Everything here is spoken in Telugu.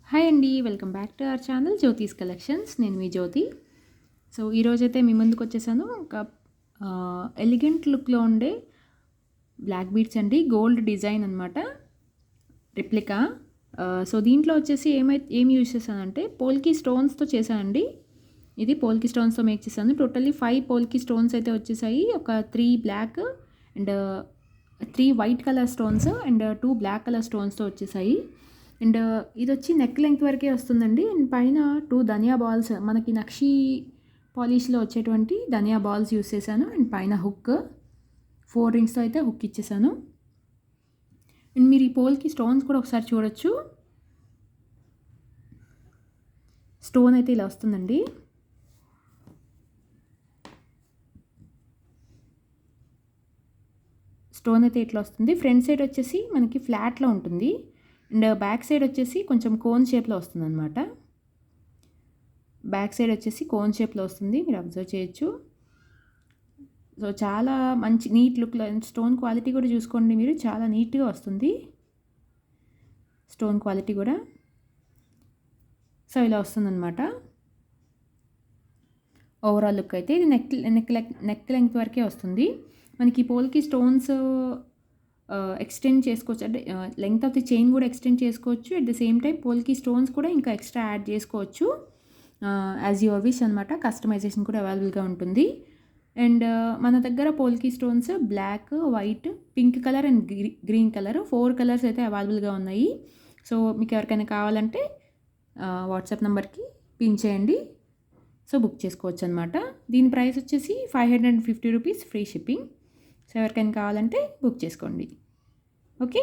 హాయ్ అండి, welcome back to our channel జ్యోతిస్ collections. నేను మీ జ్యోతి. సో ఈరోజైతే మీ ముందుకు వచ్చేసాను ఒక ఎలిగెంట్ లుక్లో ఉండే బ్లాక్ బీడ్స్ అండి, గోల్డ్ డిజైన్ అనమాట, రిప్లికా. సో దీంట్లో వచ్చేసి ఏం యూజ్ చేశానంటే పోల్కి స్టోన్స్తో చేశానండి. ఇది పోల్కి స్టోన్స్తో మేక్ చేశాను. టోటల్లీ 5 పోల్కి స్టోన్స్ అయితే వచ్చేసాయి. ఒక 3 black and 3 white colour stones and 2 black colour స్టోన్స్తో వచ్చేసాయి. అండ్ ఇది వచ్చి నెక్ లెంగ్త్ వరకే వస్తుందండి. అండ్ పైన 2 ధనియా బాల్స్, మనకి నక్షి పాలిష్లో వచ్చేటువంటి ధనియా బాల్స్ యూస్ చేశాను. అండ్ పైన హుక్ 4 రింగ్స్తో అయితే హుక్ ఇచ్చేసాను. అండ్ మీరు ఈ పోల్కి స్టోన్స్ కూడా ఒకసారి చూడొచ్చు. స్టోన్ అయితే ఇలా వస్తుందండి. స్టోన్ అయితే ఇట్లా వస్తుంది. ఫ్రంట్ సైడ్ వచ్చేసి మనకి ఫ్లాట్లో ఉంటుంది అండ్ బ్యాక్ సైడ్ వచ్చేసి కొంచెం కోన్ షేప్లో వస్తుంది అనమాట. బ్యాక్ సైడ్ వచ్చేసి కోన్ షేప్లో వస్తుంది, మీరు అబ్జర్వ్ చేయొచ్చు. సో చాలా మంచి నీట్ లుక్లో, స్టోన్ క్వాలిటీ కూడా చూసుకోండి మీరు, చాలా నీట్గా వస్తుంది స్టోన్ క్వాలిటీ కూడా. సో ఇలా వస్తుందన్నమాట ఓవరాల్ లుక్ అయితే. ఇది నెక్ లెంగ్త్ వరకే వస్తుంది. మనకి పోల్కి స్టోన్స్ ఎక్స్టెండ్ చేసుకోవచ్చు, అంటే లెంగ్త్ ఆఫ్ ది చైన్ కూడా ఎక్స్టెండ్ చేసుకోవచ్చు. At the same time polki stones కూడా ఇంకా ఎక్స్ట్రా యాడ్ చేసుకోవచ్చు, యాజ్ యువర్ విష్ అనమాట. కస్టమైజేషన్ కూడా అవైలబుల్గా ఉంటుంది. అండ్ మన దగ్గర polki stones black, white, pink colour and green colour 4 colours అయితే అవైలబుల్గా ఉన్నాయి. సో మీకు ఎవరికైనా కావాలంటే వాట్సాప్ నెంబర్కి పిన్ చేయండి, సో బుక్ చేసుకోవచ్చు అనమాట. దీని ప్రైస్ వచ్చేసి 550 రూపీస్, ఫ్రీ షిప్పింగ్. సో ఎవరికైనా కావాలంటే బుక్ చేసుకోండి. ఓకే.